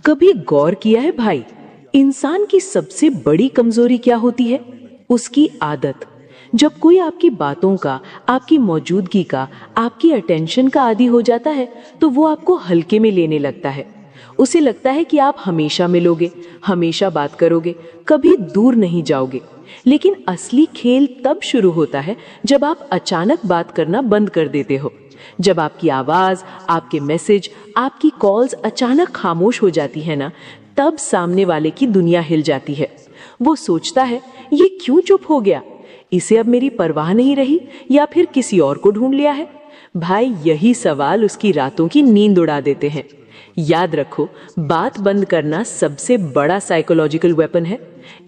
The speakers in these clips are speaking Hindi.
कभी गौर किया है भाई, इंसान की सबसे बड़ी कमजोरी क्या होती है? उसकी आदत। जब कोई आपकी बातों का, आपकी मौजूदगी का, आपकी अटेंशन का आदी हो जाता है तो वो आपको हल्के में लेने लगता है। उसे लगता है कि आप हमेशा मिलोगे, हमेशा बात करोगे, कभी दूर नहीं जाओगे। लेकिन असली खेल तब शुरू होता है जब आप अचानक बात करना बंद कर देते हो। जब आपकी आवाज, आपके मैसेज, आपकी कॉल्स अचानक खामोश हो जाती है ना, तब सामने वाले की दुनिया हिल जाती है। वो सोचता है, ये क्यों चुप हो गया? इसे अब मेरी परवाह नहीं रही या फिर किसी और को ढूंढ लिया है? भाई, यही सवाल उसकी रातों की नींद उड़ा देते हैं। याद रखो, बात बंद करना सबसे बड़ा साइकोलॉजिकल वेपन है।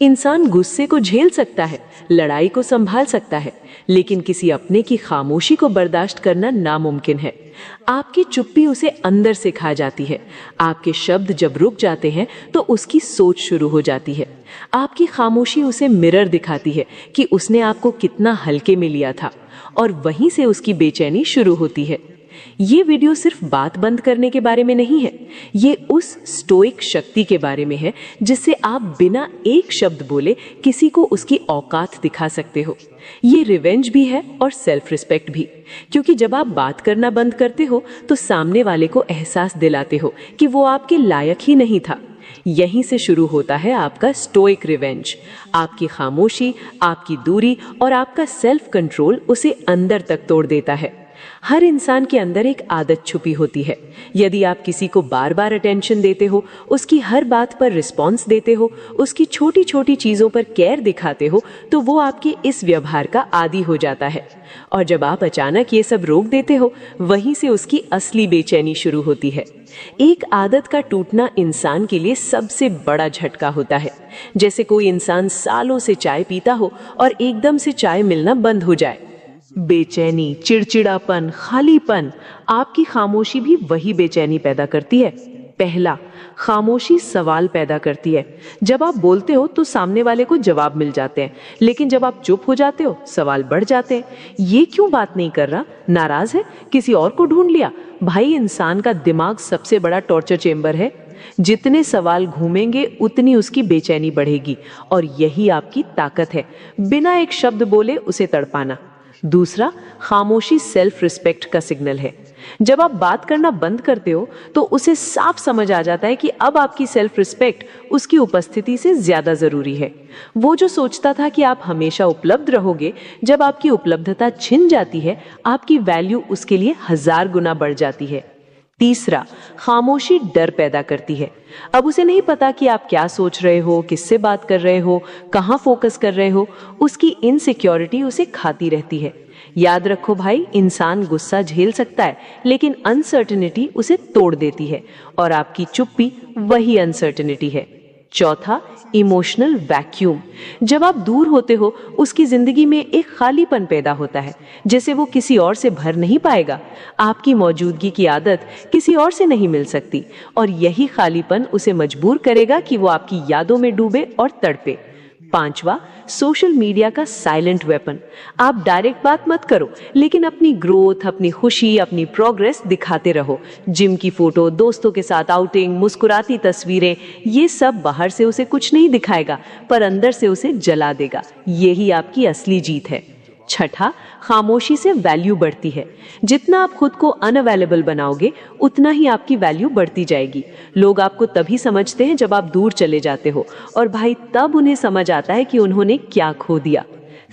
इंसान गुस्से को झेल सकता है, लड़ाई को संभाल सकता है, लेकिन किसी अपने की खामोशी को बर्दाश्त करना नामुमकिन है। आपकी चुप्पी उसे अंदर से खा जाती है। आपके शब्द जब रुक जाते हैं तो उसकी सोच शुरू हो जाती है। आपकी खामोशी उसे मिरर दिखाती है कि उसने आपको कितना हल्के में लिया था, और वहीं से उसकी बेचैनी शुरू होती है। ये वीडियो सिर्फ बात बंद करने के बारे में नहीं है, ये उस स्टोइक शक्ति के बारे में है जिससे आप बिना एक शब्द बोले किसी को उसकी औकात दिखा सकते हो। ये रिवेंज भी है और सेल्फ रिस्पेक्ट भी, क्योंकि जब आप बात करना बंद करते हो तो सामने वाले को एहसास दिलाते हो कि वो आपके लायक ही नहीं था। यहीं से शुरू होता है आपका स्टोइक रिवेंज। आपकी खामोशी, आपकी दूरी और आपका सेल्फ कंट्रोल उसे अंदर तक तोड़ देता है। हर इंसान के अंदर एक आदत छुपी होती है। यदि आप किसी को बार बार अटेंशन देते हो, उसकी हर बात पर रिस्पॉन्स देते हो, उसकी छोटी छोटी चीजों पर केयर दिखाते हो, तो वो आपके इस व्यवहार का आदी हो जाता है। और जब आप अचानक ये सब रोक देते हो, वहीं से उसकी असली बेचैनी शुरू होती है। एक आदत का टूटना इंसान के लिए सबसे बड़ा झटका होता है। जैसे कोई इंसान सालों से चाय पीता हो और एकदम से चाय मिलना बंद हो जाए। बेचैनी, चिड़चिड़ापन, खालीपन, आपकी खामोशी भी वही बेचैनी पैदा करती है। पहला, खामोशी सवाल पैदा करती है। जब आप बोलते हो तो सामने वाले को जवाब मिल जाते हैं, लेकिन जब आप चुप हो जाते हो, सवाल बढ़ जाते हैं। ये क्यों बात नहीं कर रहा? नाराज है? किसी और को ढूंढ लिया? भाई, इंसान का दिमाग सबसे बड़ा टॉर्चर चेंबर है। जितने सवाल घूमेंगे उतनी उसकी बेचैनी बढ़ेगी, और यही आपकी ताकत है, बिना एक शब्द बोले उसे तड़पाना। दूसरा, खामोशी सेल्फ रिस्पेक्ट का सिग्नल है। जब आप बात करना बंद करते हो तो उसे साफ समझ आ जाता है कि अब आपकी सेल्फ रिस्पेक्ट उसकी उपस्थिति से ज्यादा जरूरी है। वो जो सोचता था कि आप हमेशा उपलब्ध रहोगे, जब आपकी उपलब्धता छिन जाती है, आपकी वैल्यू उसके लिए 1000 गुना बढ़ जाती है। तीसरा, खामोशी डर पैदा करती है। अब उसे नहीं पता कि आप क्या सोच रहे हो, किससे बात कर रहे हो, कहाँ फोकस कर रहे हो। उसकी इनसिक्योरिटी उसे खाती रहती है। याद रखो भाई, इंसान गुस्सा झेल सकता है, लेकिन अनसर्टेनिटी उसे तोड़ देती है, और आपकी चुप्पी वही अनसर्टेनिटी है। चौथा, इमोशनल वैक्यूम। जब आप दूर होते हो, उसकी जिंदगी में एक खालीपन पैदा होता है, जैसे वो किसी और से भर नहीं पाएगा। आपकी मौजूदगी की आदत किसी और से नहीं मिल सकती, और यही खालीपन उसे मजबूर करेगा कि वो आपकी यादों में डूबे और तड़पे। पांचवा, सोशल मीडिया का साइलेंट वेपन। आप डायरेक्ट बात मत करो, लेकिन अपनी ग्रोथ, अपनी खुशी, अपनी प्रोग्रेस दिखाते रहो। जिम की फोटो, दोस्तों के साथ आउटिंग, मुस्कुराती तस्वीरें, ये सब बाहर से उसे कुछ नहीं दिखाएगा, पर अंदर से उसे जला देगा। यही आपकी असली जीत है। छठा, खामोशी से वैल्यू बढ़ती है। जितना आप खुद को अनअवेलेबल बनाओगे, उतना ही आपकी वैल्यू बढ़ती जाएगी। लोग आपको तभी समझते हैं जब आप दूर चले जाते हो, और भाई तब उन्हें समझ आता है कि उन्होंने क्या खो दिया।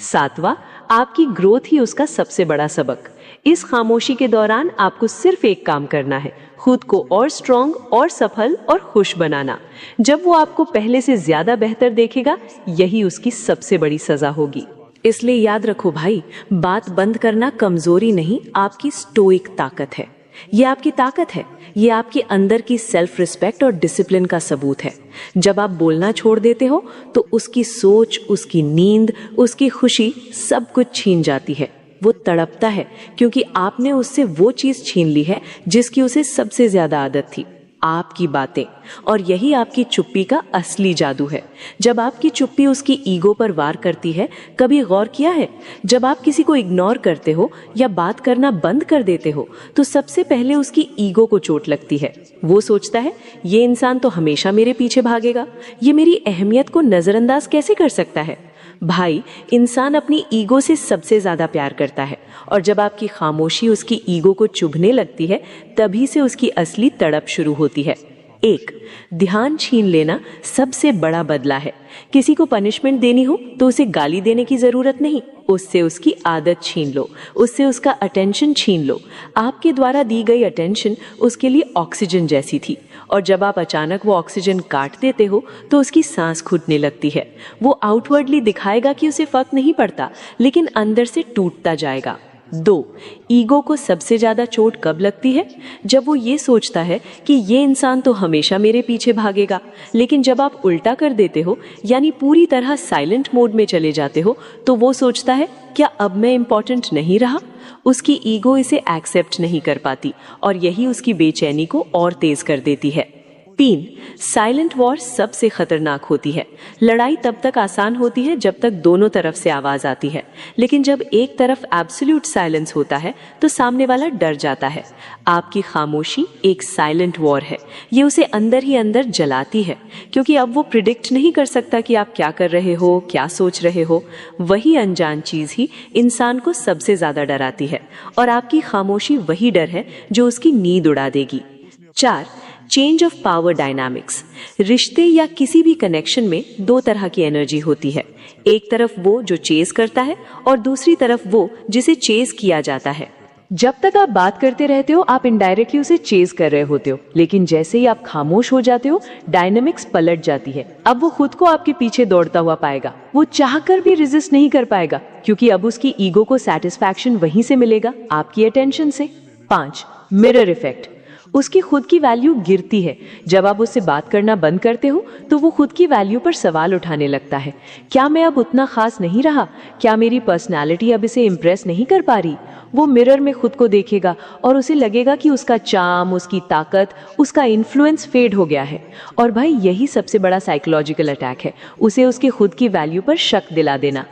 सातवां, आपकी ग्रोथ ही उसका सबसे बड़ा सबक। इस खामोशी के दौरान आपको सिर्फ एक काम करना है, खुद को और स्ट्रॉन्ग और सफल और खुश बनाना। जब वो आपको पहले से ज्यादा बेहतर देखेगा, यही उसकी सबसे बड़ी सजा होगी। इसलिए याद रखो भाई, बात बंद करना कमजोरी नहीं, आपकी स्टोइक ताकत है। ये आपकी ताकत है, ये आपके अंदर की सेल्फ रिस्पेक्ट और डिसिप्लिन का सबूत है। जब आप बोलना छोड़ देते हो तो उसकी सोच, उसकी नींद, उसकी खुशी सब कुछ छीन जाती है। वो तड़पता है क्योंकि आपने उससे वो चीज छीन ली है जिसकी उसे सबसे ज्यादा आदत थी। आपकी बातें। और यही आपकी चुप्पी का असली जादू है। जब आपकी चुप्पी उसकी ईगो पर वार करती है, कभी गौर किया है? जब आप किसी को इग्नोर करते हो या बात करना बंद कर देते हो, तो सबसे पहले उसकी ईगो को चोट लगती है। वो सोचता है, ये इंसान तो हमेशा मेरे पीछे भागेगा, ये मेरी अहमियत को नजरअंदाज कैसे कर सकता है। भाई, इंसान अपनी ईगो से सबसे ज्यादा प्यार करता है, और जब आपकी खामोशी उसकी ईगो को चुभने लगती है, तभी से उसकी असली तड़प शुरू होती है। एक, ध्यान छीन लेना सबसे बड़ा बदला है। किसी को पनिशमेंट देनी हो तो उसे गाली देने की जरूरत नहीं, उससे उसकी आदत छीन लो, उससे उसका अटेंशन छीन लो। आपके द्वारा दी गई अटेंशन उसके लिए ऑक्सीजन जैसी थी, और जब आप अचानक वो ऑक्सीजन काट देते हो तो उसकी सांस घुटने लगती है। वो आउटवर्डली दिखाएगा कि उसे फर्क नहीं पड़ता, लेकिन अंदर से टूटता जाएगा। 2, ईगो को सबसे ज्यादा चोट कब लगती है? जब वो ये सोचता है कि ये इंसान तो हमेशा मेरे पीछे भागेगा। लेकिन जब आप उल्टा कर देते हो, यानी पूरी तरह साइलेंट मोड में चले जाते हो, तो वो सोचता है, क्या अब मैं इंपॉर्टेंट नहीं रहा? उसकी ईगो इसे एक्सेप्ट नहीं कर पाती, और यही उसकी बेचैनी को और तेज कर देती है। 3, साइलेंट वॉर सबसे खतरनाक होती है। लड़ाई तब तक आसान होती है जब तक दोनों तरफ से आवाज आती है, लेकिन जब एक तरफ एब्सोल्यूट साइलेंस होता है तो सामने वाला डर जाता है। आपकी खामोशी एक साइलेंट वॉर है। ये उसे अंदर ही अंदर जलाती है, क्योंकि अब वो प्रिडिक्ट नहीं कर सकता कि आप क्या कर रहे हो, क्या सोच रहे हो। वही अनजान चीज ही इंसान को सबसे ज्यादा डराती है, और आपकी खामोशी वही डर है जो उसकी नींद उड़ा देगी। 4, चेंज ऑफ पावर डायनामिक्स। रिश्ते या किसी भी कनेक्शन में दो तरह की एनर्जी होती है। एक तरफ वो जो चेज करता है, और दूसरी तरफ वो जिसे चेज किया जाता है। जब तक आप बात करते रहते हो, आप इनडायरेक्टली उसे चेज कर रहे होते हो, लेकिन जैसे ही आप खामोश हो जाते हो, डायनामिक्स पलट जाती है। अब वो खुद को आपके पीछे दौड़ता हुआ पाएगा। वो चाहकर भी रेजिस्ट नहीं कर पाएगा, क्योंकि अब उसकी ईगो को सेटिस्फैक्शन वहीं से मिलेगा, आपकी अटेंशन से। 5, मिरर इफेक्ट। उसकी खुद की वैल्यू गिरती है। जब आप उससे बात करना बंद करते हो, तो वो खुद की वैल्यू पर सवाल उठाने लगता है। क्या मैं अब उतना खास नहीं रहा? क्या मेरी पर्सनालिटी अब इसे इम्प्रेस नहीं कर पा रही? वो मिरर में खुद को देखेगा और उसे लगेगा कि उसका चार्म, उसकी ताकत, उसका इन्फ्लुएंस फेड हो गया है। और भाई, यही सबसे बड़ा साइकोलॉजिकल अटैक है, उसे उसके खुद की वैल्यू पर शक दिला देना।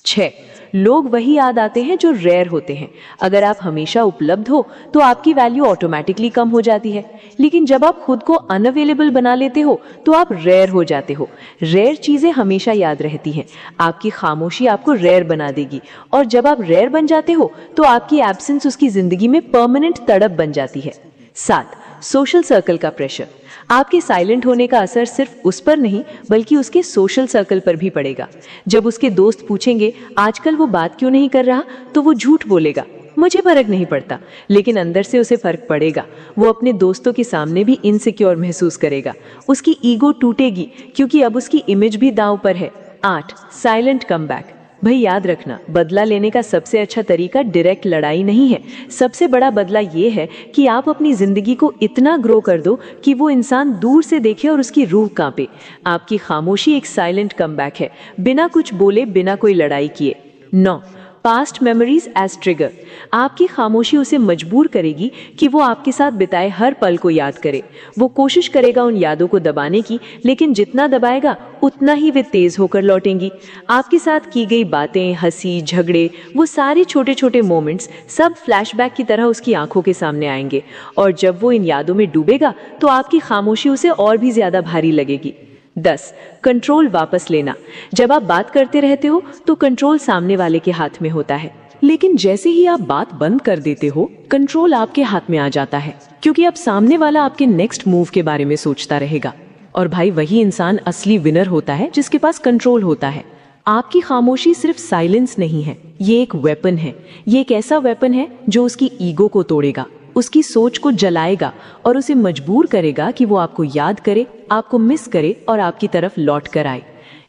6, लोग वही याद आते हैं जो रेयर होते हैं। अगर आप हमेशा उपलब्ध हो तो आपकी वैल्यू ऑटोमेटिकली कम हो जाती है, लेकिन जब आप खुद को अनअवेलेबल बना लेते हो तो आप रेयर हो जाते हो। रेयर चीजें हमेशा याद रहती हैं। आपकी खामोशी आपको रेयर बना देगी, और जब आप रेयर बन जाते हो तो आपकी एब्सेंस उसकी जिंदगी में परमानेंट तड़प बन जाती है। 7, सोशल सर्कल का प्रेशर। आपके साइलेंट होने का असर सिर्फ उस पर नहीं, बल्कि उसके सोशल सर्कल पर भी पड़ेगा। जब उसके दोस्त पूछेंगे आजकल वो बात क्यों नहीं कर रहा, तो वो झूठ बोलेगा, मुझे फर्क नहीं पड़ता। लेकिन अंदर से उसे फर्क पड़ेगा। वो अपने दोस्तों के सामने भी इनसिक्योर महसूस करेगा। उसकी ईगो टूटेगी, क्योंकि अब उसकी इमेज भी दांव पर है। 8, साइलेंट कमबैक। भाई, याद रखना, बदला लेने का सबसे अच्छा तरीका डायरेक्ट लड़ाई नहीं है। सबसे बड़ा बदला ये है कि आप अपनी जिंदगी को इतना ग्रो कर दो कि वो इंसान दूर से देखे और उसकी रूह कांपे। आपकी खामोशी एक साइलेंट कमबैक है, बिना कुछ बोले, बिना कोई लड़ाई किए। 9, पास्ट मेमोरीज एज ट्रिगर। आपकी खामोशी उसे मजबूर करेगी कि वो आपके साथ बिताए हर पल को याद करे। वो कोशिश करेगा उन यादों को दबाने की, लेकिन जितना दबाएगा उतना ही वे तेज होकर लौटेंगी। आपके साथ की गई बातें, हंसी, झगड़े, वो सारे छोटे छोटे मोमेंट्स सब फ्लैशबैक की तरह उसकी आंखों के सामने आएंगे, और जब वो इन यादों में डूबेगा तो आपकी खामोशी उसे और भी ज्यादा भारी लगेगी। 10, कंट्रोल वापस लेना। जब आप बात करते रहते हो तो कंट्रोल सामने वाले के हाथ में होता है, लेकिन जैसे ही आप बात बंद कर देते हो, कंट्रोल आपके हाथ में आ जाता है, क्योंकि अब सामने वाला आपके नेक्स्ट मूव के बारे में सोचता रहेगा। और भाई, वही इंसान असली विनर होता है जिसके पास कंट्रोल होता है। आपकी खामोशी सिर्फ साइलेंस नहीं है, ये एक वेपन है। ये एक ऐसा वेपन है जो उसकी ईगो को तोड़ेगा, उसकी सोच को जलाएगा, और उसे मजबूर करेगा कि वो आपको याद करे, आपको मिस करे, और आपकी तरफ लौट कर आए।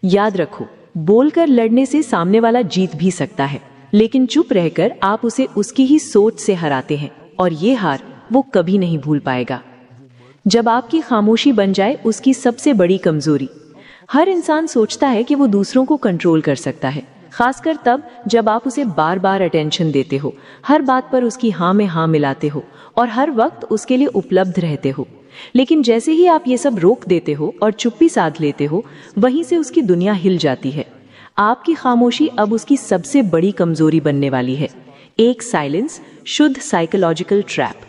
याद रखो, बोलकर लड़ने से सामने वाला जीत भी सकता है, लेकिन चुप रहकर आप उसे उसकी ही सोच से हराते हैं, और ये हार वो कभी नहीं भूल पाएगा। जब आपकी खामोशी बन जाए उसकी सबसे बड़ी कमजोरी। हर इंसान सोचता है कि वो दूसरों को कंट्रोल कर सकता है, खासकर तब जब आप उसे बार बार अटेंशन देते हो, हर बात पर उसकी हाँ में हाँ मिलाते हो, और हर वक्त उसके लिए उपलब्ध रहते हो। लेकिन जैसे ही आप ये सब रोक देते हो और चुप्पी साध लेते हो, वहीं से उसकी दुनिया हिल जाती है। आपकी खामोशी अब उसकी सबसे बड़ी कमजोरी बनने वाली है। एक साइलेंस, शुद्ध साइकोलॉजिकल ट्रैप।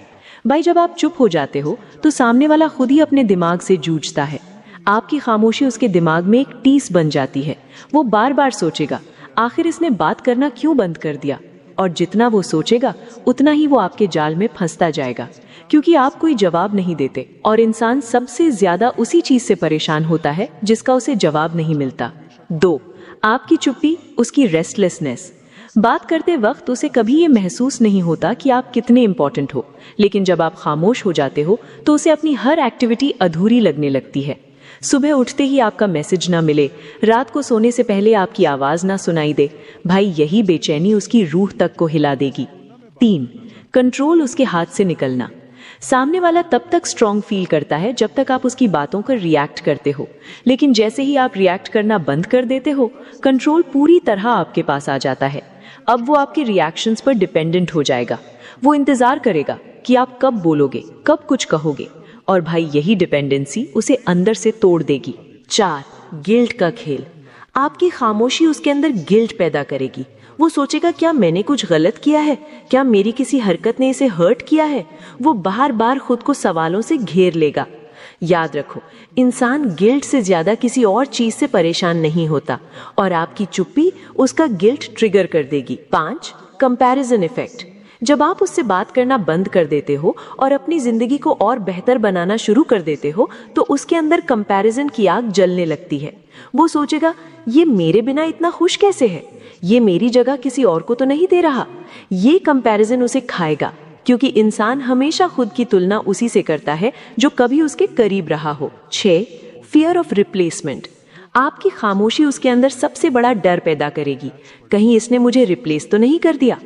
भाई, जब आप चुप हो जाते हो तो सामने वाला खुद ही अपने दिमाग से जूझता है। आपकी खामोशी उसके दिमाग में एक टीस बन जाती है। वो बार बार सोचेगा, आखिर इसने बात करना क्यों बंद कर दिया। और जितना वो सोचेगा उतना ही वो आपके जाल में फंसता जाएगा, क्योंकि आप कोई जवाब नहीं देते। और इंसान सबसे ज्यादा उसी चीज से परेशान होता है जिसका उसे जवाब नहीं मिलता। 2, आपकी चुप्पी, उसकी रेस्टलेसनेस। बात करते वक्त उसे कभी ये महसूस नहीं होता कि आप कितने इंपॉर्टेंट हो, लेकिन जब आप खामोश हो जाते हो तो उसे अपनी हर एक्टिविटी अधूरी लगने लगती है। सुबह उठते ही आपका मैसेज ना मिले, रात को सोने से पहले आपकी आवाज ना सुनाई दे, भाई यही बेचैनी उसकी रूह तक को हिला देगी। 3, कंट्रोल उसके हाथ से निकलना। सामने वाला तब तक स्ट्रांग फील करता है जब तक आप उसकी बातों पर रिएक्ट करते हो, लेकिन जैसे ही आप रिएक्ट करना बंद कर देते हो, कंट्रोल पूरी तरह आपके पास आ जाता है। अब वो आपके रिएक्शंस पर डिपेंडेंट हो जाएगा। वो इंतजार करेगा कि आप कब बोलोगे, कब कुछ कहोगे, और भाई यही डिपेंडेंसी उसे अंदर से तोड़ देगी। 4, गिल्ट का खेल। आपकी खामोशी उसके अंदर गिल्ट पैदा करेगी। वो सोचेगा, क्या मैंने कुछ गलत किया है, क्या मेरी किसी हरकत ने इसे हर्ट किया है। वो बार बार खुद को सवालों से घेर लेगा। याद रखो, इंसान गिल्ट से ज्यादा किसी और चीज से परेशान नहीं होता, और आपकी चुप्पी उसका गिल्ट ट्रिगर कर देगी। 5, कंपैरिजन इफेक्ट। जब आप उससे बात करना बंद कर देते हो और अपनी जिंदगी को और बेहतर बनाना शुरू कर देते हो, तो उसके अंदर कंपैरिजन की आग जलने लगती है। वो सोचेगा, ये मेरे बिना इतना खुश कैसे है, ये मेरी जगह किसी और को तो नहीं दे रहा। ये कंपैरिजन उसे खाएगा, क्योंकि इंसान हमेशा खुद की तुलना उसी से करता है जो कभी उसके करीब रहा हो। 6, फियर ऑफ रिप्लेसमेंट। आपकी खामोशी उसके अंदर सबसे बड़ा डर पैदा करेगी, कहीं इसने मुझे रिप्लेस तो नहीं कर दिया।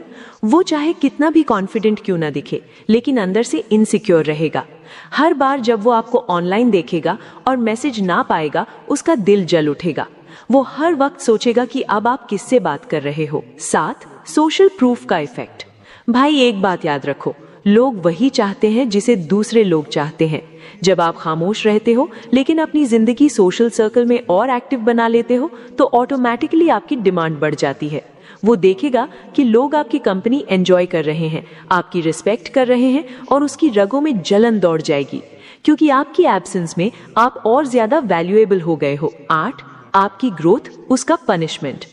वो चाहे कितना भी कॉन्फिडेंट क्यों ना दिखे, लेकिन अंदर से इनसिक्योर रहेगा। हर बार जब वो आपको ऑनलाइन देखेगा और मैसेज ना पाएगा, उसका दिल जल उठेगा। वो हर वक्त सोचेगा कि अब आप किससे बात कर रहे हो। 7, सोशल प्रूफ का इफेक्ट। भाई, एक बात याद रखो, लोग वही चाहते हैं जिसे दूसरे लोग चाहते हैं। जब आप खामोश रहते हो लेकिन अपनी जिंदगी सोशल सर्कल में और एक्टिव बना लेते हो, तो ऑटोमेटिकली आपकी डिमांड बढ़ जाती है। वो देखेगा कि लोग आपकी कंपनी एंजॉय कर रहे हैं, आपकी रिस्पेक्ट कर रहे हैं, और उसकी रगों में जलन दौड़ जाएगी, क्योंकि आपकी एब्सेंस में आप और ज्यादा वैल्यूएबल हो गए हो। 8, आपकी ग्रोथ, उसका पनिशमेंट।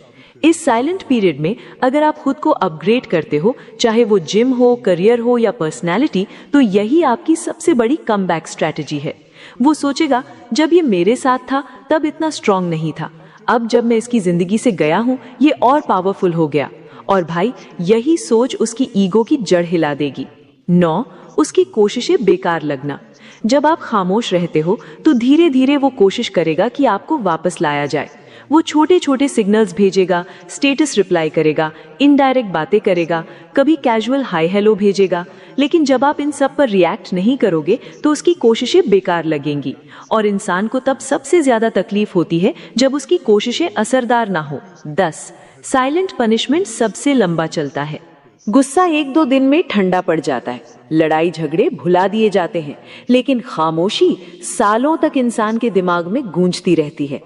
इस साइलेंट पीरियड में अगर आप खुद को अपग्रेड करते हो, चाहे वो जिम हो, करियर हो या पर्सनैलिटी, तो यही आपकी सबसे बड़ी कमबैक स्ट्रैटेजी है। वो सोचेगा, जब ये मेरे साथ था तब इतना स्ट्रांग नहीं था, अब जब मैं इसकी जिंदगी से गया हूं ये और पावरफुल हो गया। और भाई, यही सोच उसकी ईगो की जड़ हिला देगी। 9, उसकी कोशिशें बेकार लगना। जब आप खामोश रहते हो तो धीरे धीरे वो कोशिश करेगा कि आपको वापस लाया जाए। वो छोटे छोटे सिग्नल्स भेजेगा, स्टेटस रिप्लाई करेगा, इनडायरेक्ट बातें करेगा, कभी कैजुअल हाय हेलो भेजेगा। लेकिन जब आप इन सब पर रिएक्ट नहीं करोगे तो उसकी कोशिशें बेकार लगेंगी, और इंसान को तब सबसे ज्यादा तकलीफ होती है जब उसकी कोशिशें असरदार ना हो। 10, साइलेंट पनिशमेंट सबसे लंबा चलता है। गुस्सा 1-2 दिन में ठंडा पड़ जाता है, लड़ाई झगड़े भुला दिए जाते हैं, लेकिन खामोशी सालों तक इंसान के दिमाग में गूंजती रहती है।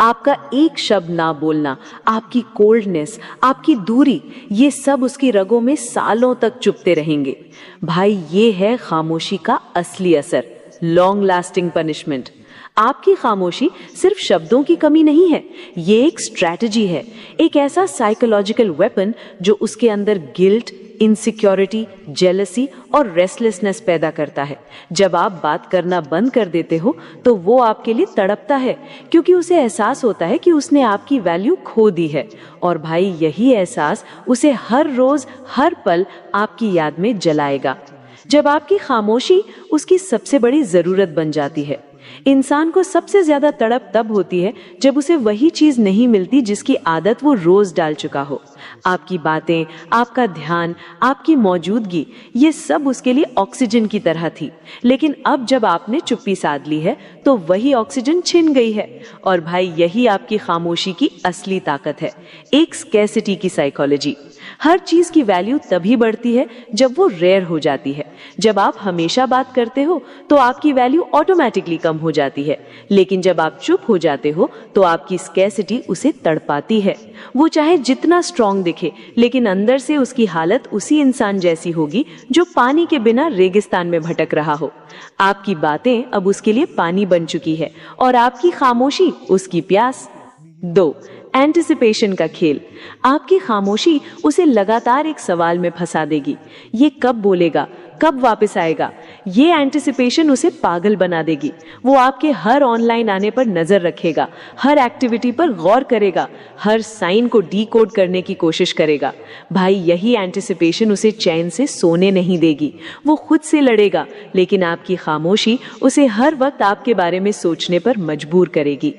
आपका एक शब्द ना बोलना, आपकी कोल्डनेस, आपकी दूरी, ये सब उसकी रगों में सालों तक चुभते रहेंगे। भाई, ये है खामोशी का असली असर, लॉन्ग लास्टिंग पनिशमेंट। आपकी खामोशी सिर्फ शब्दों की कमी नहीं है, ये एक स्ट्रैटेजी है, एक ऐसा साइकोलॉजिकल वेपन जो उसके अंदर गिल्ट, इनसिक्योरिटी, जेलसी और रेस्टलेसनेस पैदा करता है। जब आप बात करना बंद कर देते हो तो वो आपके लिए तड़पता है, क्योंकि उसे एहसास होता है कि उसने आपकी वैल्यू खो दी है। और भाई, यही एहसास उसे हर रोज हर पल आपकी याद में जलाएगा। जब आपकी खामोशी उसकी सबसे बड़ी जरूरत बन जाती है। इंसान को सबसे ज्यादा तड़प तब होती है जब उसे वही चीज नहीं मिलती जिसकी आदत वो रोज डाल चुका हो। आपकी बातें, आपका ध्यान, आपकी मौजूदगी, ये सब उसके लिए ऑक्सीजन की तरह थी। लेकिन अब जब आपने चुप्पी साध ली है तो वही ऑक्सीजन छिन गई है। और भाई, यही आपकी खामोशी की असली ताकत है, एक स्कैरसिटी की साइकोलॉजी। हर चीज की वैल्यू तभी बढ़ती है जब वो रेयर हो जाती है। जब आप हमेशा बात करते हो तो आपकी वैल्यू ऑटोमेटिकली कम हो जाती है, लेकिन जब आप चुप हो जाते हो तो आपकी स्कैसिटी उसे तड़पाती है। वो चाहे जितना स्ट्रांग दिखे, लेकिन अंदर से उसकी हालत उसी इंसान जैसी होगी जो पानी के बिना रेगिस्तान में भटक रहा हो। आपकी बातें अब उसके लिए पानी बन चुकी है और आपकी खामोशी उसकी प्यास। 2. एंटिसिपेशन का खेल। आपकी खामोशी उसे लगातार एक सवाल में फंसा देगी। ये कब बोलेगा, कब वापस आएगा? ये एंटिसिपेशन उसे पागल बना देगी। वो आपके हर ऑनलाइन आने पर नजर रखेगा, हर एक्टिविटी पर गौर करेगा, हर साइन को डीकोड करने की कोशिश करेगा। भाई, यही एंटिसिपेशन उसे चैन से सोने नहीं देगी। वो खुद से लड़ेगा, लेकिन आपकी खामोशी उसे हर वक्त आपके बारे में सोचने पर मजबूर करेगी।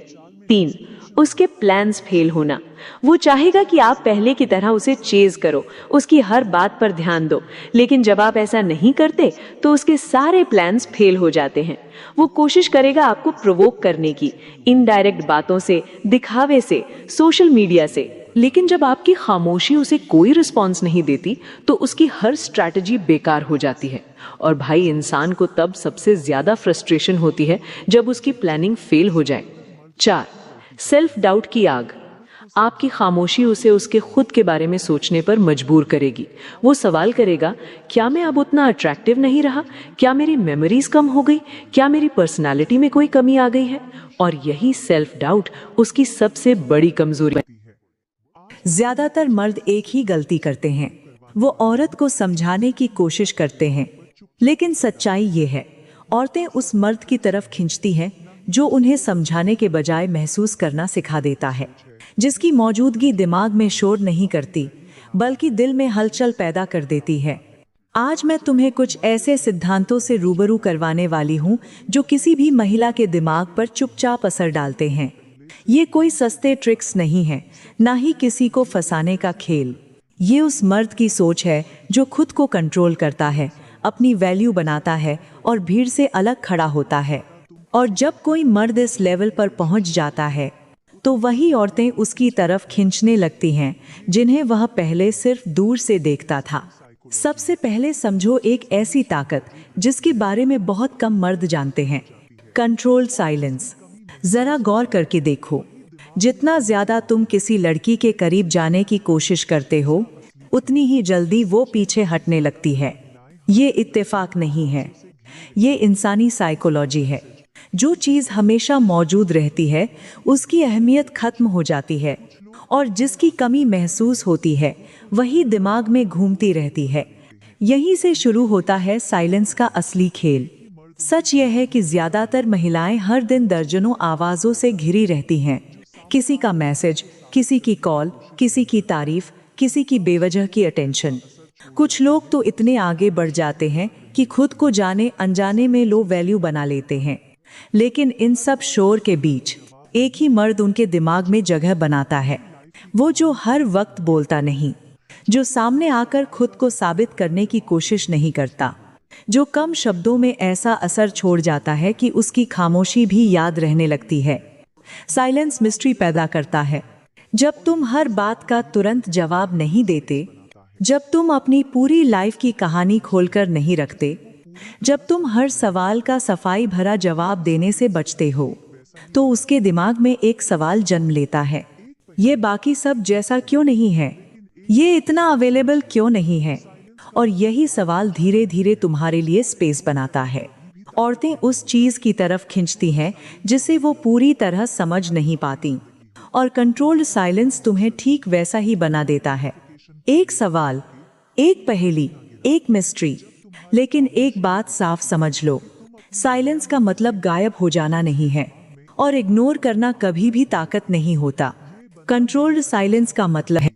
3. उसके प्लान्स फेल होना। वो चाहेगा कि आप पहले की तरह उसे चेज करो, उसकी हर बात पर ध्यान दो, लेकिन जब आप ऐसा नहीं करते तो उसके सारे प्लान्स फेल हो जाते हैं। वो कोशिश करेगा आपको प्रोवोक करने की, इनडायरेक्ट बातों से, दिखावे से, सोशल मीडिया से। लेकिन जब आपकी खामोशी उसे कोई रिस्पॉन्स नहीं देती तो उसकी हर स्ट्रैटेजी बेकार हो जाती है। और भाई, इंसान को तब सबसे ज्यादा फ्रस्ट्रेशन होती है जब उसकी प्लानिंग फेल हो जाए। 4. सेल्फ डाउट की आग। आपकी खामोशी उसे उसके खुद के बारे में सोचने पर मजबूर करेगी। वो सवाल करेगा, क्या मैं अब उतना अट्रैक्टिव नहीं रहा? क्या मेरी मेमोरीज कम हो गई? क्या मेरी पर्सनालिटी में कोई कमी आ गई है? और यही सेल्फ डाउट उसकी सबसे बड़ी कमजोरी है। ज्यादातर मर्द एक ही गलती करते हैं, वो औरत को समझाने की कोशिश करते हैं, लेकिन सच्चाई ये है, औरतें उस मर्द की तरफ खींचती हैं जो उन्हें समझाने के बजाय महसूस करना सिखा देता है, जिसकी मौजूदगी दिमाग में शोर नहीं करती बल्कि दिल में हलचल पैदा कर देती है। आज मैं तुम्हें कुछ ऐसे सिद्धांतों से रूबरू करवाने वाली हूँ जो किसी भी महिला के दिमाग पर चुपचाप असर डालते हैं। ये कोई सस्ते ट्रिक्स नहीं है, ना ही किसी को फंसाने का खेल। ये उस मर्द की सोच है जो खुद को कंट्रोल करता है, अपनी वैल्यू बनाता है और भीड़ से अलग खड़ा होता है। और जब कोई मर्द इस लेवल पर पहुंच जाता है तो वही औरतें उसकी तरफ खींचने लगती हैं जिन्हें वह पहले सिर्फ दूर से देखता था। सबसे पहले समझो एक ऐसी ताकत जिसके बारे में बहुत कम मर्द जानते हैं, कंट्रोल्ड साइलेंस। जरा गौर करके देखो, जितना ज्यादा तुम किसी लड़की के करीब जाने की कोशिश करते हो, उतनी ही जल्दी वो पीछे हटने लगती है। ये इत्तेफाक नहीं है, ये इंसानी साइकोलॉजी है। जो चीज हमेशा मौजूद रहती है उसकी अहमियत खत्म हो जाती है, और जिसकी कमी महसूस होती है वही दिमाग में घूमती रहती है। यहीं से शुरू होता है साइलेंस का असली खेल। सच यह है कि ज्यादातर महिलाएं हर दिन दर्जनों आवाजों से घिरी रहती हैं। किसी का मैसेज, किसी की कॉल, किसी की तारीफ, किसी की बेवजह की अटेंशन। कुछ लोग तो इतने आगे बढ़ जाते हैं कि खुद को जाने अनजाने में लो वैल्यू बना लेते हैं, लेकिन इन सब शोर के बीच एक ही मर्द उनके दिमाग में जगह बनाता है। वो जो हर वक्त बोलता नहीं, जो सामने आकर खुद को साबित करने की कोशिश नहीं करता, जो कम शब्दों में ऐसा असर छोड़ जाता है कि उसकी खामोशी भी याद रहने लगती है। साइलेंस मिस्ट्री पैदा करता है। जब तुम हर बात का तुरंत जवाब नहीं देते, जब तुम अपनी पूरी लाइफ की कहानी खोलकर नहीं रखते, जब तुम हर सवाल का सफाई भरा जवाब देने से बचते हो, तो उसके दिमाग में एक सवाल जन्म लेता है, ये बाकी सब जैसा क्यों नहीं है? ये इतना अवेलेबल क्यों नहीं है? और यही सवाल धीरे धीरे तुम्हारे लिए स्पेस बनाता है। औरतें उस चीज की तरफ खींचती हैं जिसे वो पूरी तरह समझ नहीं पाती, और कंट्रोल्ड साइलेंस तुम्हें ठीक वैसा ही बना देता है। एक सवाल, एक पहेली, एक मिस्ट्री। लेकिन एक बात साफ समझ लो, साइलेंस का मतलब गायब हो जाना नहीं है, और इग्नोर करना कभी भी ताकत नहीं होता। कंट्रोल्ड साइलेंस का मतलब है